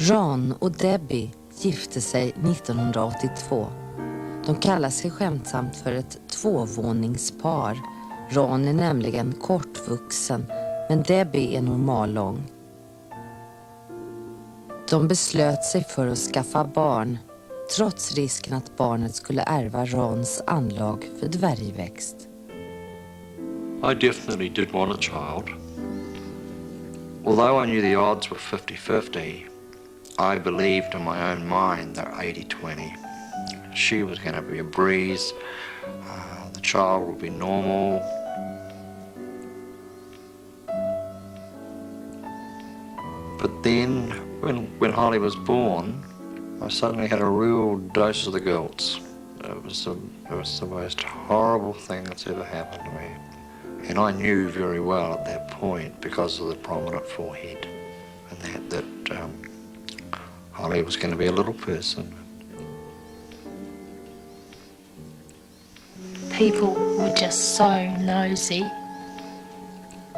Ron och Debbie gifte sig 1982. De kallar sig skämtsamt för ett tvåvåningspar. Ron är nämligen kortvuxen, men Debbie är normallång. De beslöt sig för att skaffa barn, trots risken att barnet skulle ärva Rons anlag för dvärgväxt. I definitely did want a child. Although I knew the odds were 50-50, I believed in my own mind they're 80-20. She was going to be a breeze. The child would be normal. But then, when Holly was born, I suddenly had a real dose of the guilt. It was the most horrible thing that's ever happened to me. And I knew very well at that point, because of the prominent forehead, and that Holly was going to be a little person. People were just so nosy.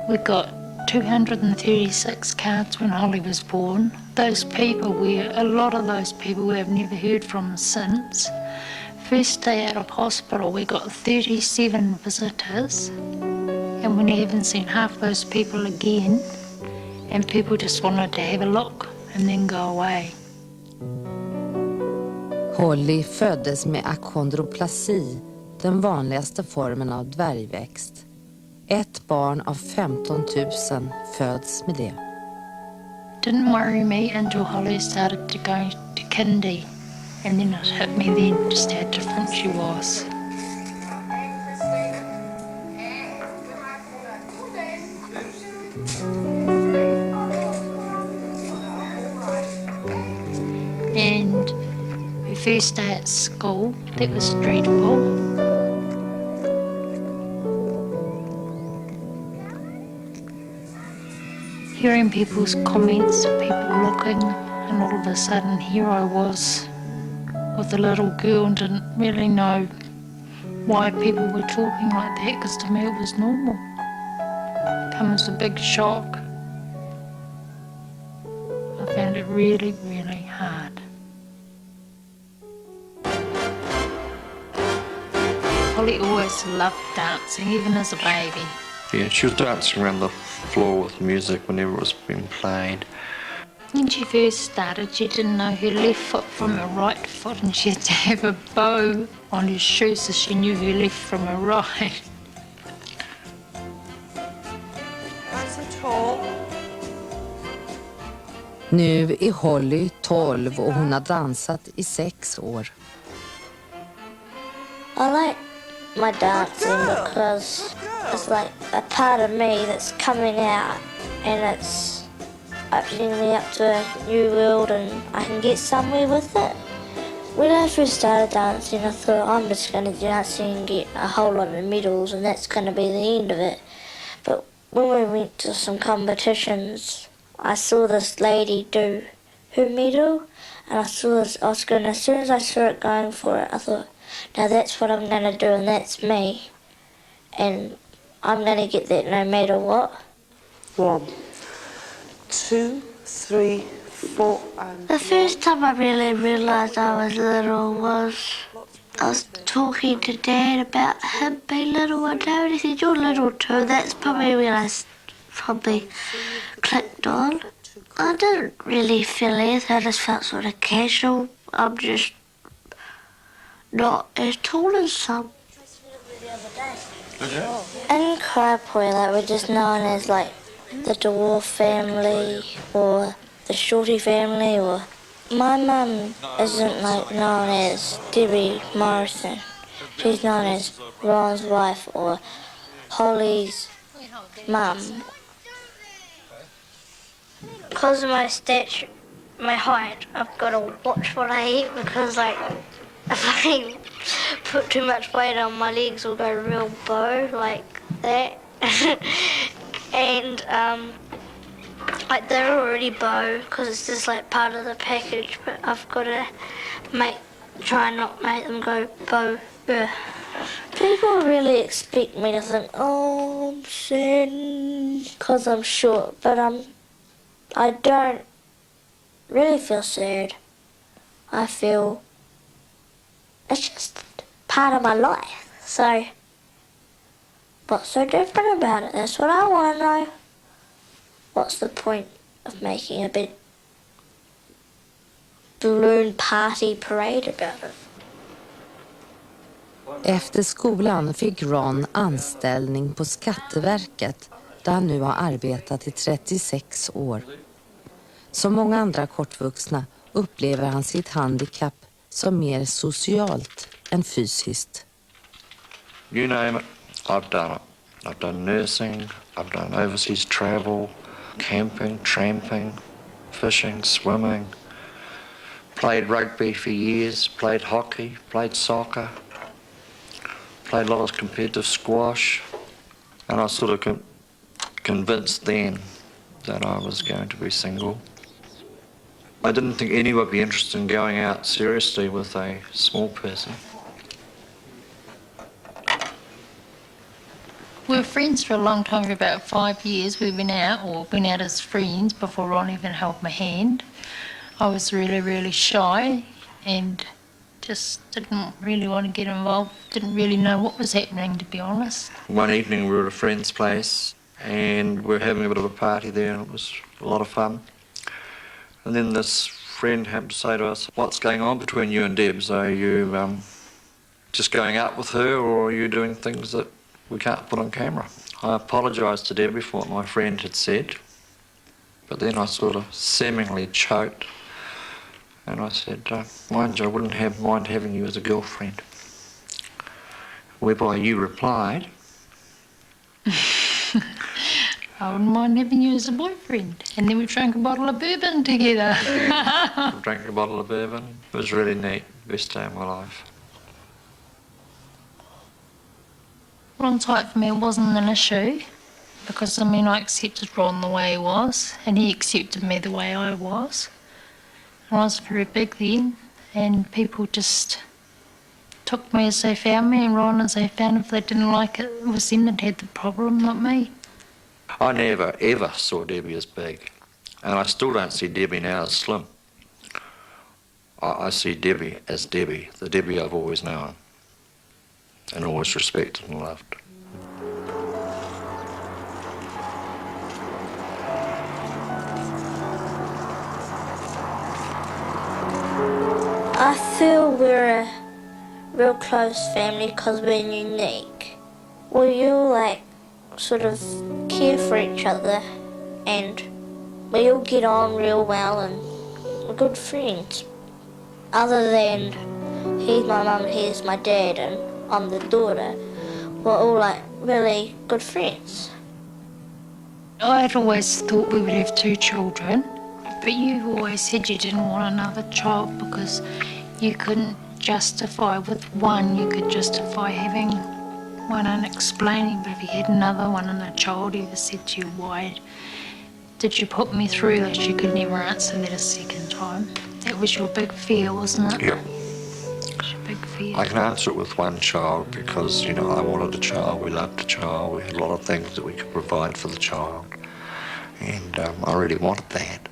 We got 236 cards when Holly was born. A lot of those people we have never heard from since. First day out of hospital, we got 37 visitors, and we haven't seen half those people again, and people just wanted to have a look and then go away. Holly föddes med achondroplasi, den vanligaste formen av dvärgväxt. Ett barn av 15 000 föds med det. Didn't worry me until Holly started to go to kindy, and then it hit me then just how different she was. And her first day at school, that was dreadful. Hearing people's comments, people looking, and all of a sudden here I was with a little girl and didn't really know why people were talking like that, because to me it was normal. It comes as a big shock. I found it really, really hard. Holly always loved dancing, even as a baby. Yeah, she was dancing around the floor with music whenever it was being played. When she first started, she didn't know her left foot from her right foot, and she had to have a bow on her shoe so she knew her left from her right. Nu är Holly 12 och hon har dansat i 6 år. I like my dancing because it's like a part of me that's coming out, and it's opening me up to a new world, and I can get somewhere with it. When I first started dancing, I thought I'm just going to dance and get a whole lot of medals, and that's going to be the end of it. But when we went to some competitions, I saw this lady do her medal, and as soon as I saw it going for it, I thought, now that's what I'm going to do, and that's me. And I'm going to get that no matter what. 1, 2, 3, 4, and... The first time I really realised I was little was I was talking to Dad about him being little one day, and he said, "You're little too." That's probably when I probably clicked on. I didn't really feel anything, I just felt sort of casual. I'm just not as tall as some. In Kraipoi, like, we're just known as like the dwarf family or the shorty family, or my mum isn't like known as Debbie Morrison. She's known as Ron's wife or Holly's mum. Because of my stature, my height, I've got to watch what I eat because, like, if I put too much weight on, my legs will go real bow like that. And, like, they're already bow because it's just, like, part of the package, but I've got to try and not make them go bow. People really expect me to think, oh, I'm sad because I'm short, but I don't really feel sad. I feel it's just part of my life. So what's so different about it? That's what I want to know. What's the point of making a big balloon party parade about it? Efter skolan fick Ron anställning på Skatteverket där han nu har arbetat i 36 år. Som många andra kortvuxna upplever han sitt handikapp som mer socialt än fysiskt. You name it, I've done it. I've done nursing, I've done overseas travel, camping, tramping, fishing, swimming. Played rugby for years, played hockey, played soccer. Played a lot of competitive squash, and I was sort of convinced then that I was going to be single. I didn't think anyone would be interested in going out seriously with a small person. We were friends for a long time, for about 5 years. We've been out as friends before Ron even held my hand. I was really, really shy and just didn't really want to get involved, didn't really know what was happening, to be honest. One evening we were at a friend's place and we were having a bit of a party there and it was a lot of fun. And then this friend happened to say to us, what's going on between you and Debs? Are you just going out with her or are you doing things that we can't put on camera? I apologised to Debbie for what my friend had said, but then I sort of seemingly choked. And I said, mind you, I wouldn't mind having you as a girlfriend. Whereby you replied, I wouldn't mind having you as a boyfriend. And then we drank a bottle of bourbon together. drank a bottle of bourbon. It was really neat. Best day of my life. Ron's height for me wasn't an issue because, I mean, I accepted Ron the way he was and he accepted me the way I was. I was very big then, and people just took me as they found me, and Ron as they found. If they didn't like it, it was them that had the problem, not me. I never, ever saw Debbie as big. And I still don't see Debbie now as slim. I see Debbie as Debbie, the Debbie I've always known and always respected and loved. I feel we're a real close family because we're unique. We all like sort of care for each other and we all get on real well and we're good friends. Other than he's my mum, he's my dad and I'm the daughter, we're all like really good friends. I'd always thought we would have 2 children, but you always said you didn't want another child because you couldn't justify with one, you could justify having one and explaining, but if you had another one and a child, he said to you, why did you put me through that? You could never answer that a second time. That was your big fear, wasn't it? Yeah. That was your big fear. I can answer it with one child because, you know, I wanted a child, we loved a child, we had a lot of things that we could provide for the child. And I really wanted that.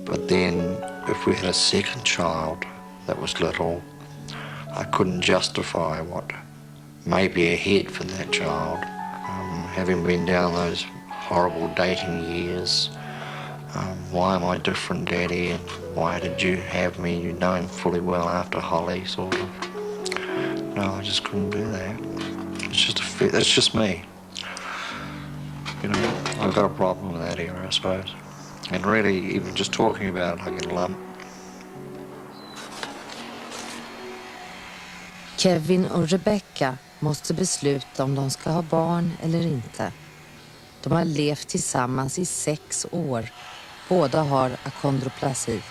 But then if we had a second child that was little, I couldn't justify what may be ahead for that child. Having been down those horrible dating years, why am I different, Daddy, and why did you have me, you knowing fully well after Holly, sort of. No, I just couldn't do that. It's just that's just me. You know, I've got a problem with that era, I suppose. And really, even just talking about it, I get a lump. Kevin och Rebecca måste besluta om de ska ha barn eller inte. De har levt tillsammans i 6 år. Båda har akondroplasi.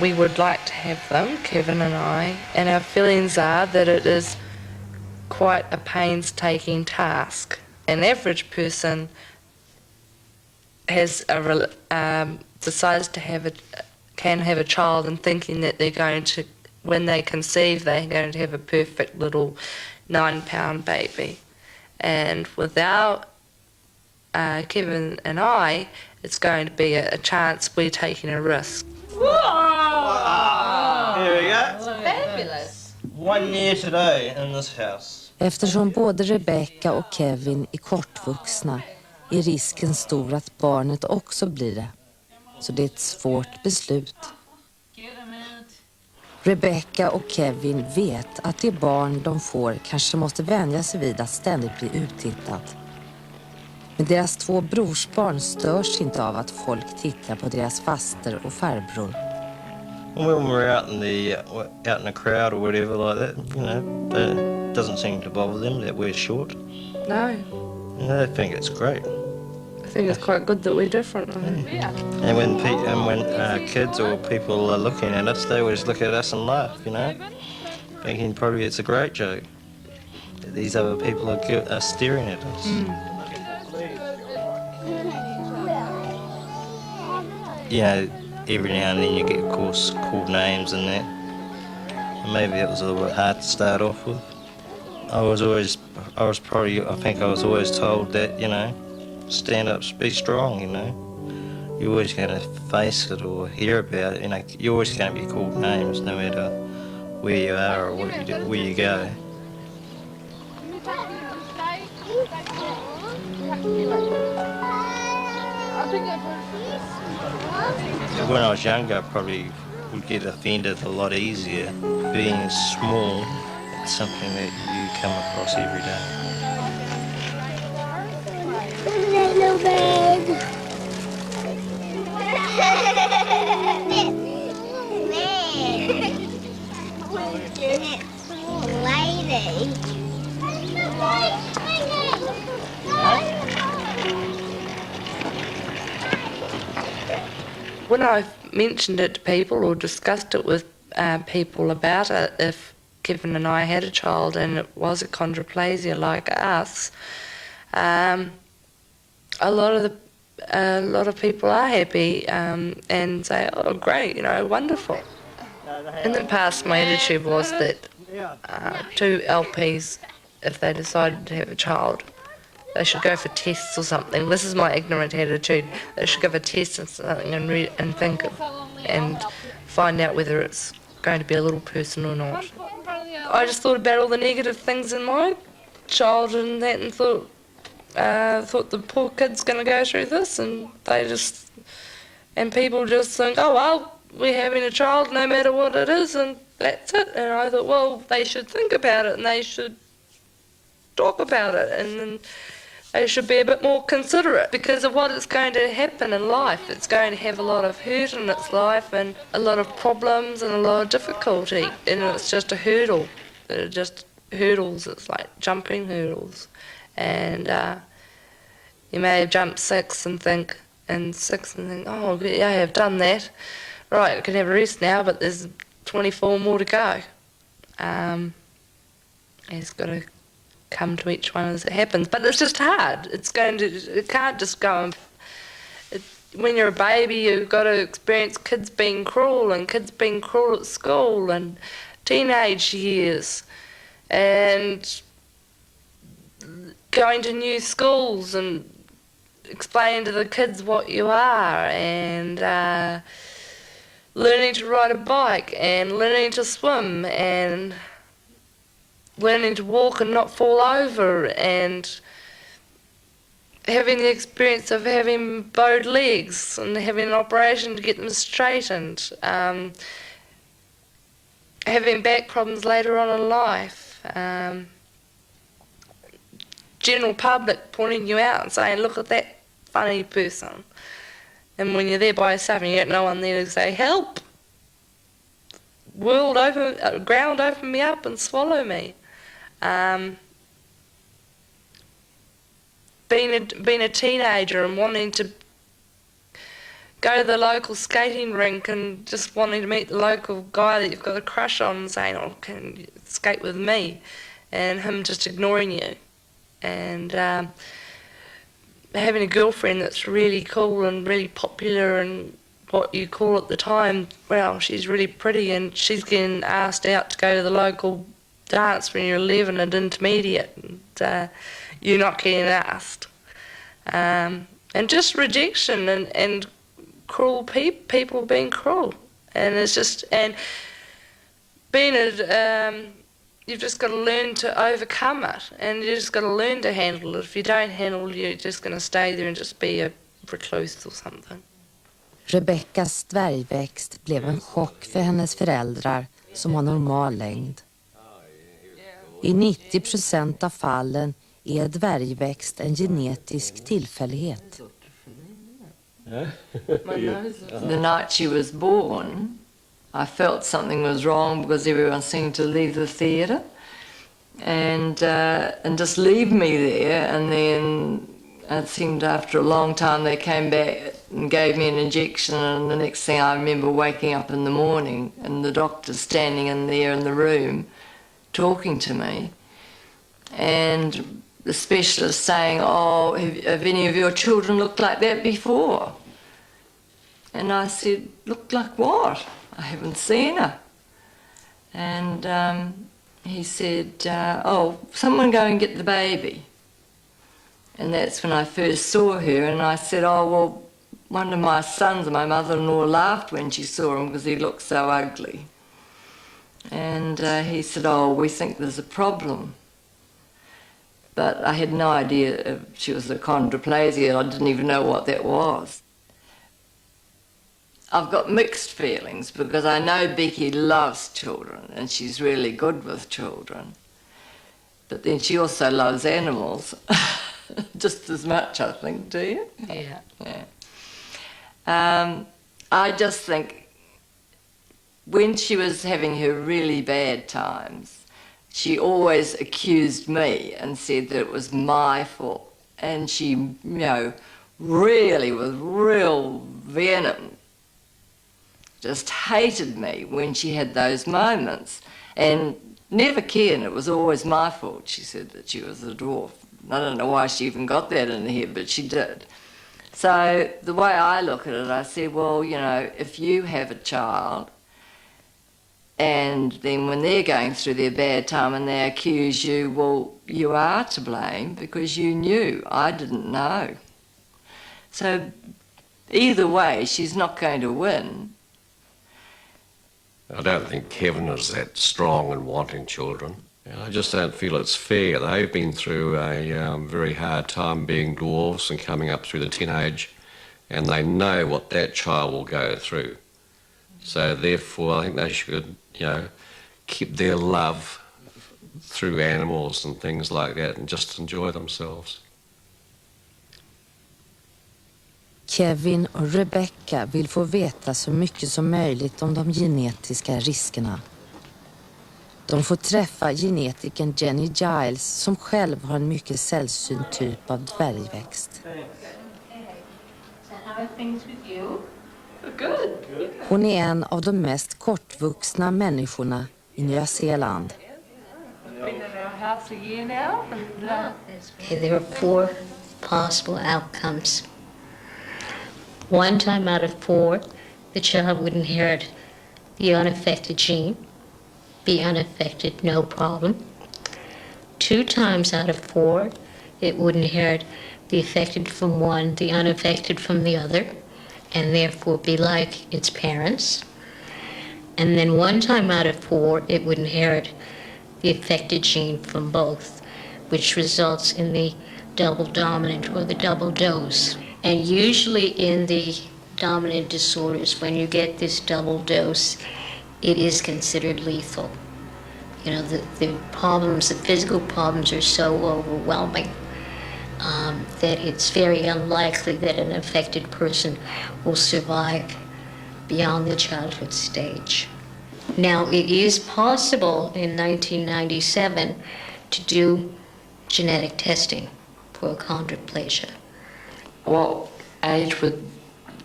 We would like to have them, Kevin and I, and our feelings are that it is quite a painstaking task. An average person has decides to can have a child and thinking that they're going to, when they conceive, they're going to have a perfect little 9-pound baby. And without Kevin and I, it's going to be a chance we're taking a risk. There we go. Fabulous. 1 year today in this house. Eftersom både Rebecca och Kevin är kortvuxna är risken stor att barnet också blir det. Så det är ett svårt beslut. Rebecca och Kevin vet att det barn de får kanske måste vänja sig vid att ständigt bli uttittat. Men deras 2 brorsbarn störs inte av att folk tittar på deras faster och farbror. When we're out in the crowd or whatever like that, it doesn't seem to bother them that we're short. No, They think it's great. I think it's quite good that we're different. Yeah. And when kids or people are looking at us, they always look at us and laugh, thinking probably it's a great joke. These other people are staring at us. Every now and then you get, of course, called names and that. And maybe it was a little bit hard to start off with. I think I was always told that, stand up, be strong, You're always going to face it or hear about it, You're always going to be called names no matter where you are or what you do, where you go. When I was younger, I probably would get offended a lot easier. Being small, it's something that you come across every day. Little bed. Lady. When I've mentioned it to people or discussed it with people about it, if Kevin and I had a child and it was achondroplasia like us, a lot of people are happy and say, "Oh, great, wonderful." In the past, my attitude was that 2 LPs, if they decided to have a child, they should go for tests or something. This is my ignorant attitude. They should go for tests and something and think and find out whether it's going to be a little person or not. I just thought about all the negative things in my child and that, and thought the poor kid's going to go through this, and people just think, oh well, we're having a child no matter what it is, and that's it. And I thought, well, they should think about it and they should talk about it, and then they should be a bit more considerate because of what is going to happen in life. It's going to have a lot of hurt in its life and a lot of problems and a lot of difficulty, and it's just a hurdle. It just hurdles. It's like jumping hurdles, and you may have jumped 6 and think, oh yeah, I've done that. Right, I can have a rest now, but there's 24 more to go. It's got to come to each one as it happens, but it's just hard. It can't just go. When you're a baby, you've got to experience kids being cruel and kids being cruel at school and teenage years and going to new schools and explaining to the kids what you are and learning to ride a bike and learning to swim and learning to walk and not fall over and having the experience of having bowed legs and having an operation to get them straightened, having back problems later on in life, general public pointing you out and saying, look at that funny person, And when you're there by yourself and you got no one there to say, help! Ground open me up and swallow me. Being a teenager and wanting to go to the local skating rink and just wanting to meet the local guy that you've got a crush on and saying, oh, can you skate with me? And him just ignoring you. And having a girlfriend that's really cool and really popular and what you call at the time, well, she's really pretty and she's getting asked out to go to the local dance when you're 11 and intermediate, and you're not getting asked. And just rejection and cruel people being cruel. And it's just, and being you've just got to learn to overcome it, and you just got to learn to handle it. If you don't handle it, you're just going to stay there and just be a recluse or something. Rebeckas dvärgväxt blev en chock för hennes föräldrar som har normal längd. I 90% av fallen är dvärgväxt en genetisk tillfällighet. The night she was born, I felt something was wrong because everyone seemed to leave the theatre and just leave me there. And then it seemed after a long time they came back and gave me an injection, and the next thing I remember waking up in the morning and the doctor standing in there in the room talking to me, and the specialist saying, oh, have any of your children looked like that before? And I said, looked like what? I haven't seen her. And he said, oh, someone go and get the baby. And that's when I first saw her, and I said, oh, well, one of my sons and my mother-in-law laughed when she saw him because he looked so ugly. And he said, oh, we think there's a problem. But I had no idea if she was achondroplasia. I didn't even know what that was. I've got mixed feelings because I know Becky loves children and she's really good with children. But then she also loves animals just as much, I think, do you? Yeah. I just think when she was having her really bad times, she always accused me and said that it was my fault. And she, you know, really with real venom just hated me when she had those moments and never cared. It was always my fault. She said that she was a dwarf. I don't know why she even got that in her head, but she did. So the way I look at it, I said, well, you know, if you have a child and then when they're going through their bad time and they accuse you, well, you are to blame because you knew. I didn't know. So either way, she's not going to win. I don't think Kevin is that strong in wanting children. I just don't feel it's fair. They've been through a very hard time being dwarfs and coming up through the teenage, and they know what that child will go through. So therefore, I think they should, you know, keep their love through animals and things like that and just enjoy themselves. Kevin och Rebecca vill få veta så mycket som möjligt om de genetiska riskerna. De får träffa genetikern Jenny Giles som själv har en mycket sällsynt typ av dvärgväxt. Hon är en av de mest kortvuxna människorna i Nya Zeeland. Okay, there are 4 possible outcomes. 1 time out of 4, the child would inherit the unaffected gene, be unaffected, no problem. 2 times out of 4, it would inherit the affected from one, the unaffected from the other, and therefore be like its parents. And then 1 time out of 4, it would inherit the affected gene from both, which results in the double dominant or the double dose. And usually in the dominant disorders, when you get this double dose, it is considered lethal. You know, the problems, the physical problems are so overwhelming that it's very unlikely that an affected person will survive beyond the childhood stage. Now, it is possible in 1997 to do genetic testing for achondroplasia. What age would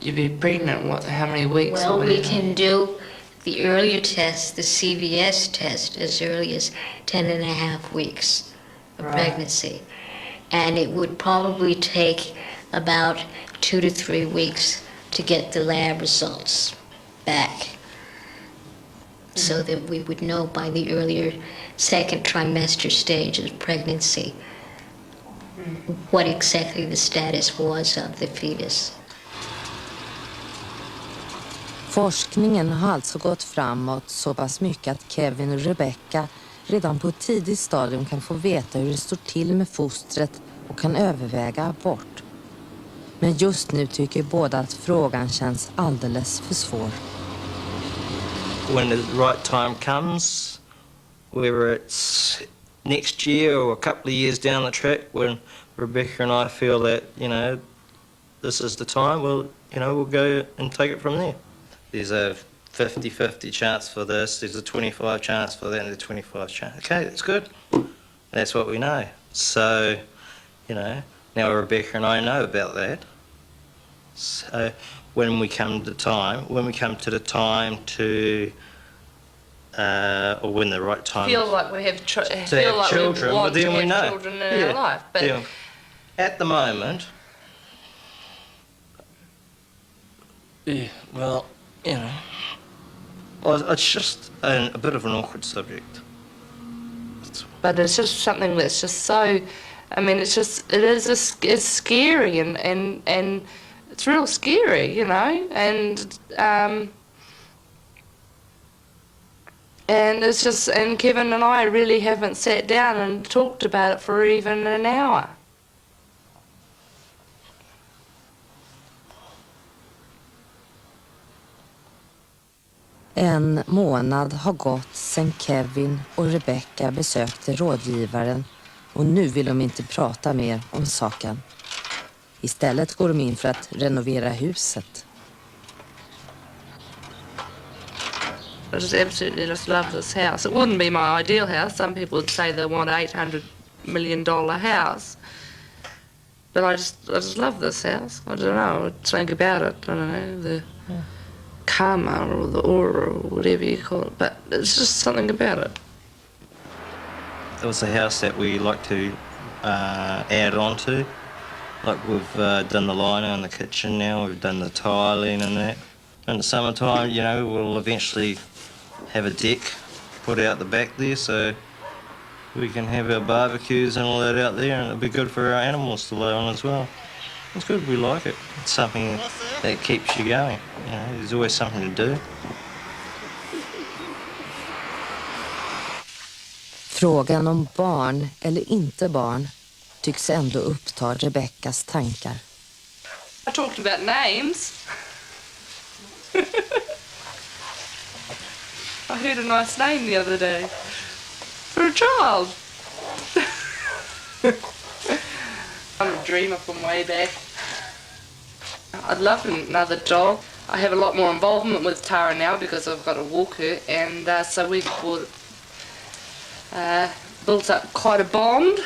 you be pregnant? How many weeks? Well, we can do the earlier test, the CVS test, as early as 10 and a half weeks of pregnancy. And it would probably take about 2 to 3 weeks to get the lab results back, so that we would know by the earlier second trimester stage of pregnancy what exactly the status was of the fetus. Forskningen har alltså gått framåt så pass mycket att Kevin och Rebecca redan på ett tidigt stadium kan få veta hur det står till med fostret och kan överväga abort. Men just nu tycker båda att frågan känns alldeles för svår. When the right time comes, whether it's next year or a couple of years down the track, when Rebecca and I feel that, this is the time, we'll go and take it from there. There's a 50-50 chance for this, there's a 25 chance for that, and a 25 chance. Okay, that's good. That's what we know. So, now Rebecca and I know about that. So when we come to the time to, or when the right time Feel like we have children, we want then to we have know. children in our life. But at the moment, it's just a bit of an awkward subject. But it's just something that's just so. It's scary and it's real scary, and it's just, and Kevin and I really haven't sat down and talked about it for even an hour. En månad har gått sedan Kevin och Rebecca besökte rådgivaren och nu vill de inte prata mer om saken. Istället går de in för att renovera huset. I just absolutely love this house. It wouldn't be my ideal house. Some people would say they want $800 million house. But I just love this house. I don't know, I think about it. I don't know, the karma or the aura or whatever you call it. But it's just something about it. It was a house that we like to add on to. Like we've done the liner in the kitchen now, we've done the tiling and that. In the summertime, we'll eventually have a deck put out the back there so we can have our barbecues and all that out there, and it'll be good for our animals to lay on as well. It's good, we like it. It's something that keeps you going. There's always something to do. Frågan om barn eller inte barn tycks ändå uppta Rebeckas tankar. I talked about names. I heard a nice name the other day for a child. I'm a dreamer from way back. I'd love another dog. I have a lot more involvement with Tara now because I've got to walk her, and so we've built up quite a bond.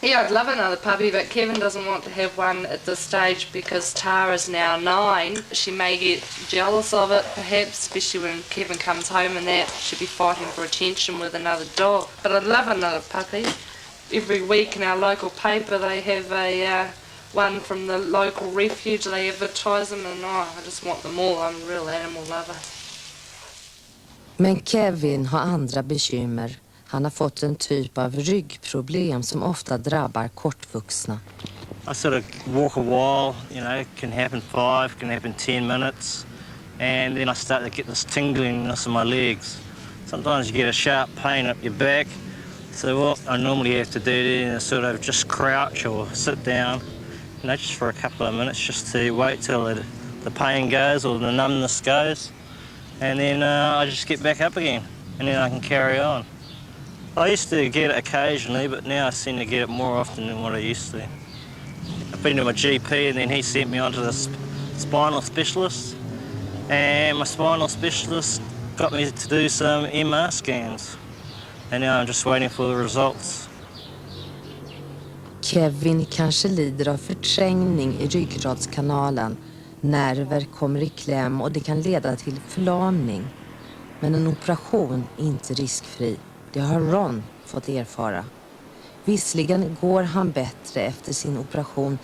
Yeah, I'd love another puppy, but Kevin doesn't want to have one at this stage because Tara's now 9. She may get jealous of it, perhaps, especially when Kevin comes home and that. She'll be fighting for attention with another dog. But I'd love another puppy. Every week in our local paper they have one from the local refuge. They advertise them, and I just want them all. I'm a real animal lover. Men Kevin har andra bekymmer. Han har fått en typ av ryggproblem som ofta drabbar kortvuxna. I sort of walk a while, it can happen 5, can happen 10 minutes, and then I start to get this tingliness in my legs. Sometimes you get a sharp pain up your back, so what I normally have to do is sort of just crouch or sit down, just for a couple of minutes, just to wait till the pain goes or the numbness goes, and then I just get back up again, and then I can carry on. I used to get it occasionally, but now I seem to get it more often than what I used to. I've been to my GP and then he sent me on to the spinal specialist. And my spinal specialist got me to do some MR scans. And now I'm just waiting for the results. Kevin kanske lider av förträngning i ryggradskanalen. Nerver kommer i kläm och det kan leda till förlamning. Men en operation är inte riskfri. Det har Ron fått erfara. Visserligen går han bättre efter sin operation,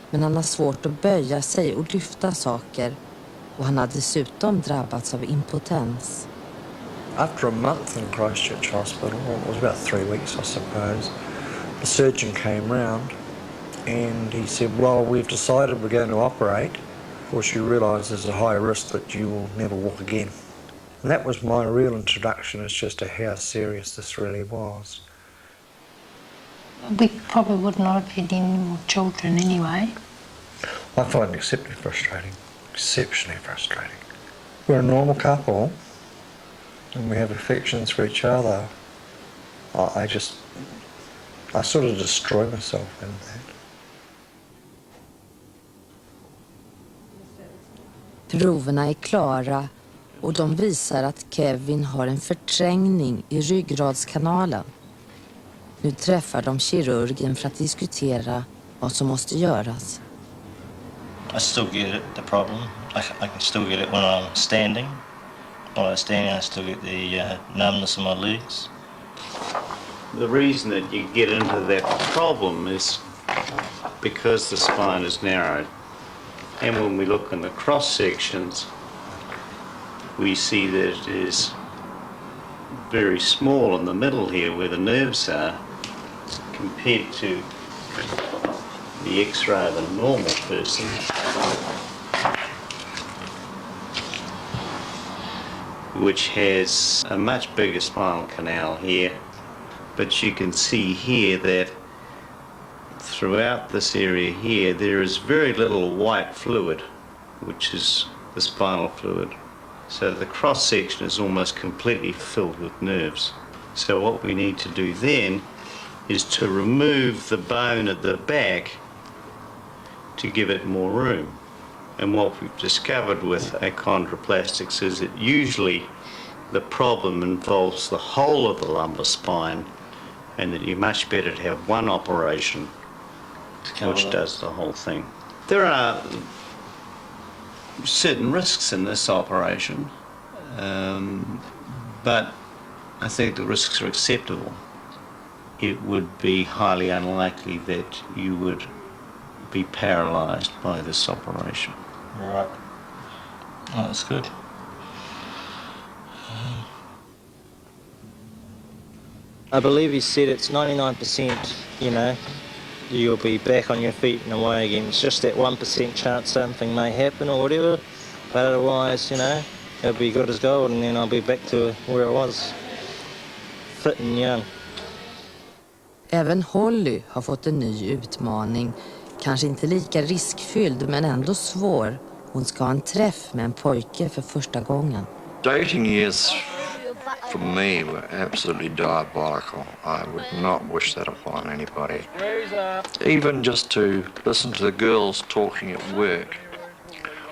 men han har svårt att böja sig och lyfta saker. Och han har dessutom drabbats av impotens. After a month in Christchurch Hospital, it was about 3 weeks I suppose, the surgeon came round and he said, well, we've decided we're going to operate. Of course you realise there's a high risk that you will never walk again. And that was my real introduction as just to how serious this really was. We probably would not have had any more children anyway. I find it exceptionally frustrating. We're a normal couple and we have affections for each other. I sort of destroy myself in that. Proverna är klara och de visar att Kevin har en förträngning i ryggradskanalen. Nu träffar de kirurgen för att diskutera vad som måste göras. I still get it, the problem. I can still get it when I'm standing. When I'm standing, I still get the numbness in my legs. The reason that you get into that problem is because the spine is narrowed. And when we look in the cross sections, we see that it is very small in the middle here where the nerves are compared to the x-ray of a normal person. Which has a much bigger spinal canal here, but you can see here that throughout this area here there is very little white fluid, which is the spinal fluid. So the cross section is almost completely filled with nerves. So what we need to do then is to remove the bone at the back to give it more room. And what we've discovered with achondroplastics is that usually the problem involves the whole of the lumbar spine, and that you're much better to have one operation which does the whole thing. There are certain risks in this operation, but I think the risks are acceptable. It would be highly unlikely that you would be paralysed by this operation. Right. Oh, that's good. I believe he said it's 99%, you'll be back on your feet and away again. It's just that 1% chance something may happen or whatever, but otherwise, it'll be good as gold and then I'll be back to where I was, fit and young. Även Holly har fått en ny utmaning. Kanske inte lika riskfylld men ändå svår. Hon ska ha en träff med en pojke för första gången. Dating years for me were absolutely diabolical. I would not wish that upon anybody. Even just to listen to the girls talking at work.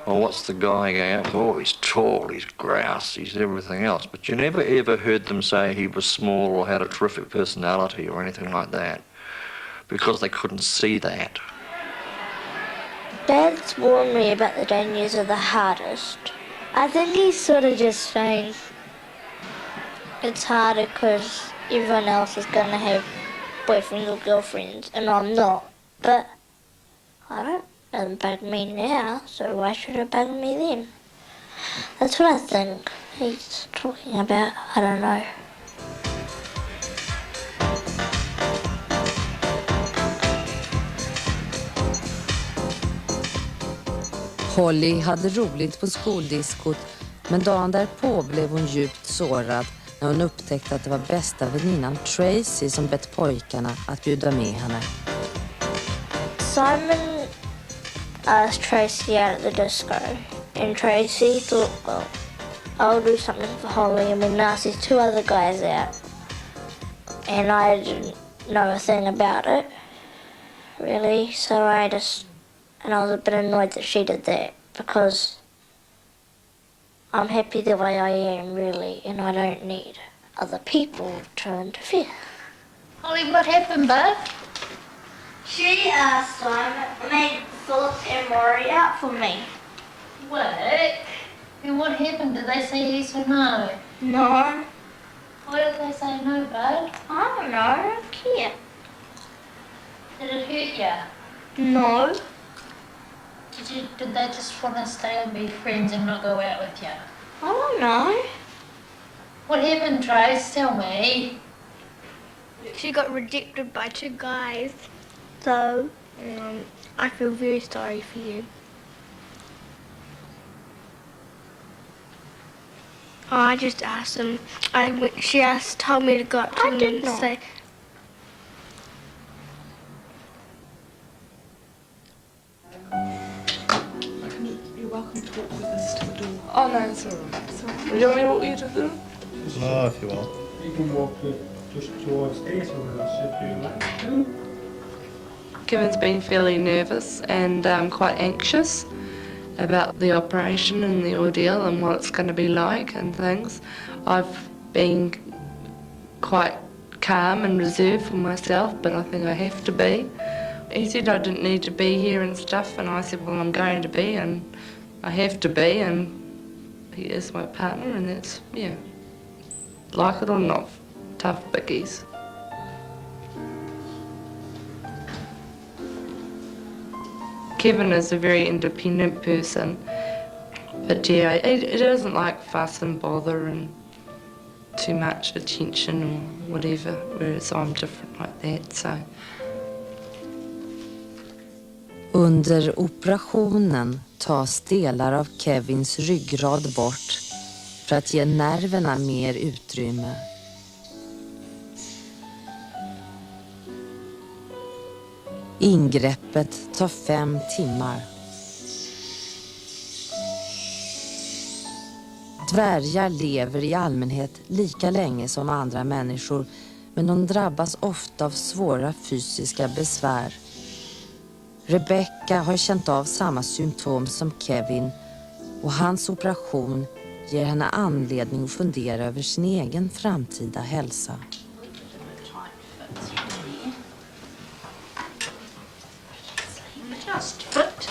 Well, what's the guy going out? Oh, he's tall, he's grouse, he's everything else. But you never ever heard them say he was small or had a terrific personality or anything like that. Because they couldn't see that. Dad's warned me about the dangers of the hardest. I think he's sort of just saying it's harder because everyone else is going to have boyfriends or girlfriends and I'm not. But it doesn't bug me now, so why should it bug me then? That's what I think he's talking about. I don't know. Holly hade roligt på skoldiskot, men dagen därpå blev hon djupt sårad när hon upptäckte att det var bästa väninnan Tracy som bett pojkarna att bjuda med henne. Simon asked Tracy out at the disco, and Tracy thought, well, I'll do something for Holly, and we'll ask these 2 other guys out. And I didn't know a thing about it, really, so I just And I was a bit annoyed that she did that because I'm happy the way I am, really, and I don't need other people to interfere. Holly, what happened, bud? She made Philip and Maury out for me. What? And what happened? Did they say yes or no? No. Why did they say no, bud? I don't know, I don't care. Did it hurt you? No. Did they just want to stay and be friends and not go out with you? I don't know. What happened, Trace? Tell me. She got rejected by 2 guys. So, I feel very sorry for you. I just asked them. Told me to go up to them and say. You're welcome to walk with us to the door. Oh, no, it's all right. Do you want me to walk you to the door? No, if you want. You can walk just towards there, so we'll sit you later. Kevin's been fairly nervous and quite anxious about the operation and the ordeal and what it's going to be like and things. I've been quite calm and reserved for myself, but I think I have to be. He said I didn't need to be here and stuff, and I said, well, I'm going to be, and I have to be, and he is my partner, and that's, yeah, like it or not, tough biggies. Kevin is a very independent person, but yeah, he doesn't like fuss and bother and too much attention or whatever, whereas I'm different like that, so. Under operationen tas delar av Kevins ryggrad bort för att ge nerverna mer utrymme. Ingreppet tar 5 timmar. Dvärgar lever i allmänhet lika länge som andra människor, men de drabbas ofta av svåra fysiska besvär. Rebecca har känt av samma symptom som Kevin, och hans operation ger henne anledning att fundera över sin egen framtida hälsa. Just foot.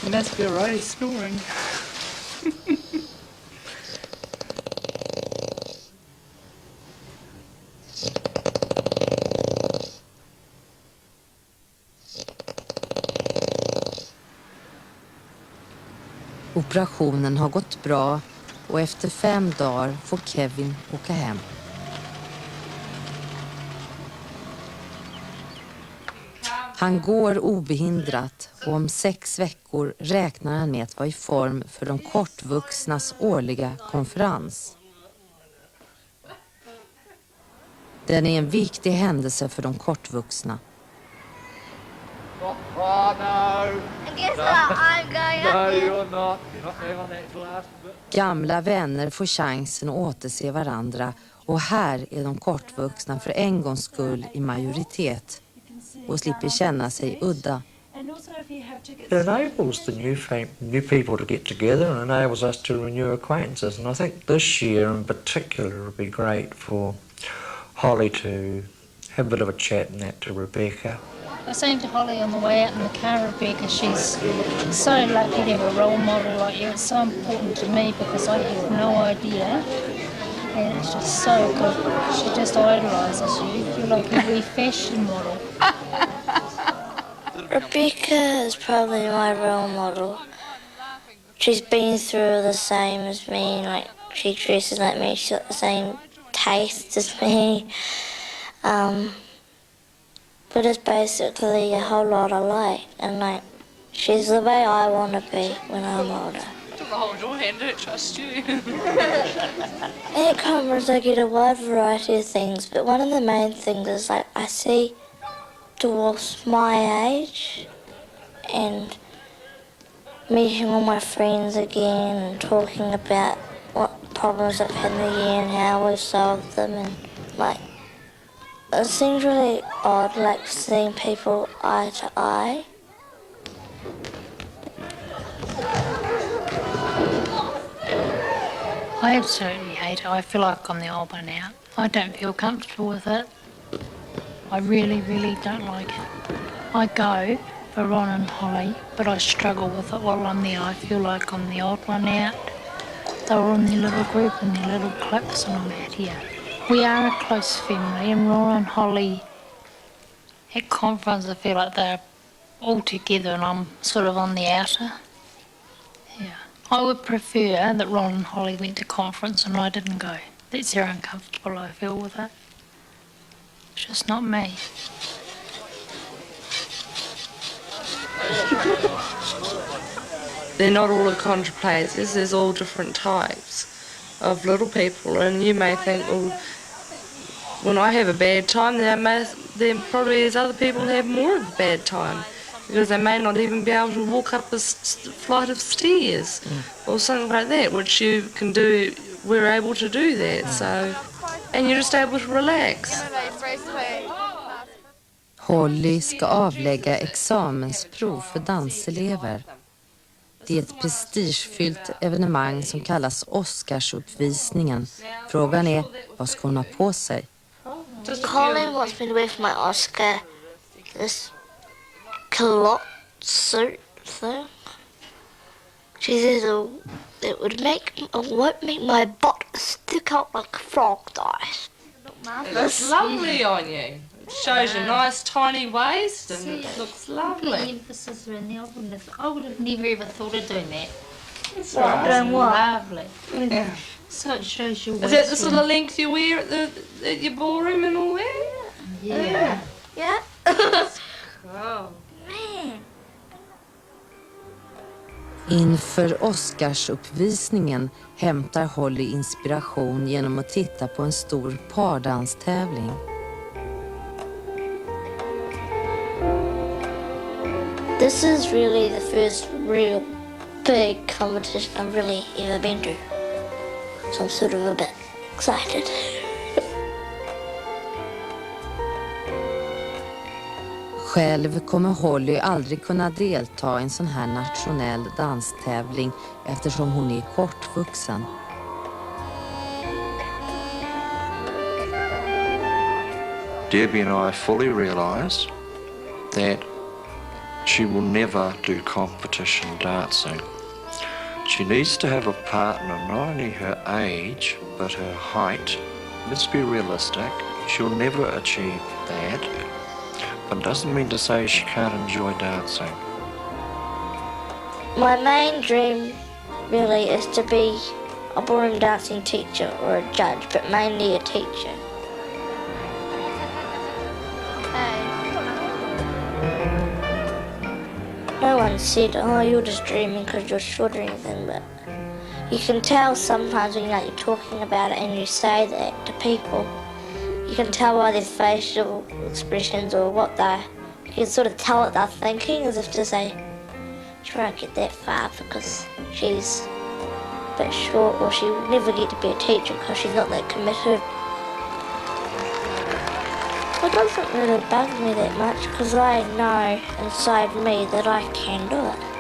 You must be already snoring. Operationen har gått bra och efter 5 dagar får Kevin åka hem. Han går obehindrat och om 6 veckor räknar han med att vara i form för de kortvuxnas årliga konferens. Den är en viktig händelse för de kortvuxna. Gamla vänner får chansen att återse varandra, och här är de kortvuxna för en gångs skull i majoritet och slipper känna sig udda. It enables the new people to get together and enables us to renew acquaintances. And I think this year in particular would be great for Holly to have a bit of a chat and that to Rebecca. I was saying to Holly on the way out in the car, Rebecca, she's so lucky to have a role model like you. It's so important to me because I have no idea. And it's just so good. She just idolises you. You're like a wee fashion model. Rebecca is probably my role model. She's been through the same as me, like she dresses like me, she's got the same taste as me. But it's basically a whole lot alike, and like she's the way I want to be when I'm older. to hold your hand, I don't trust you. At conference I get a wide variety of things, but one of the main things is like I see dwarfs my age and meeting all my friends again and talking about what problems I've had in the year and how we've solved them, and like it seems really odd, like seeing people eye to eye. I absolutely hate it. I feel like I'm the old one out. I don't feel comfortable with it. I really, really don't like it. I go for Ron and Holly, but I struggle with it while I'm there. I feel like I'm the old one out. They were in their little group and their little cliques, and I'm out here. We are a close family, and Ron and Holly at conference I feel like they're all together and I'm sort of on the outer. Yeah. I would prefer that Ron and Holly went to conference and I didn't go. That's how uncomfortable I feel with it. It's just not me. They're not all achondroplasias, there's all different types of little people, and you may think, well, when I have a bad time, there probably is other people who have more of a bad time, because they may not even be able to walk up a flight of stairs or something like that, which you can do. We're able to do that, so, and you're just able to relax. Holly ska avlägga examensprov för danselever. Det är ett prestigefyllt evenemang som kallas Oscarsuppvisningen. Frågan är, vad ska hon ha på sig? Colin wants me to wear for my Oscar this culotte suit thing. She says it won't make my butt stick out like frog dice. It's lovely on you. It shows your nice tiny waist and it looks lovely. The emphasis are in the openness. I would have never ever thought of doing that. It's Lovely. Yeah. So it shows your Is waist. that the sort of length you wear at your ballroom and all that? Yeah. Yeah. Oh. Man. Inför Oscarsuppvisningen hämtar Holly inspiration genom att titta på en stor pardanstävling. This is really the first real big competition I've really ever been to. So I'm sort of a bit excited. Själv kommer Holly aldrig kunna delta i en sån här nationell danstävling eftersom hon är kortvuxen. Debbie and I fully realise that she will never do competition dancing. She needs to have a partner, not only her age, but her height. Let's be realistic. She'll never achieve that, but it doesn't mean to say she can't enjoy dancing. My main dream really is to be a ballroom dancing teacher or a judge, but mainly a teacher. No one said, oh, you're just dreaming because you're short or anything, but you can tell sometimes when you're talking about it and you say that to people, you can tell by their facial expressions or what you can sort of tell what they're thinking, as if to say, she won't get that far because she's a bit short, or she'll never get to be a teacher because she's not that committed. It doesn't really bug me that much because I know inside me that I can do it.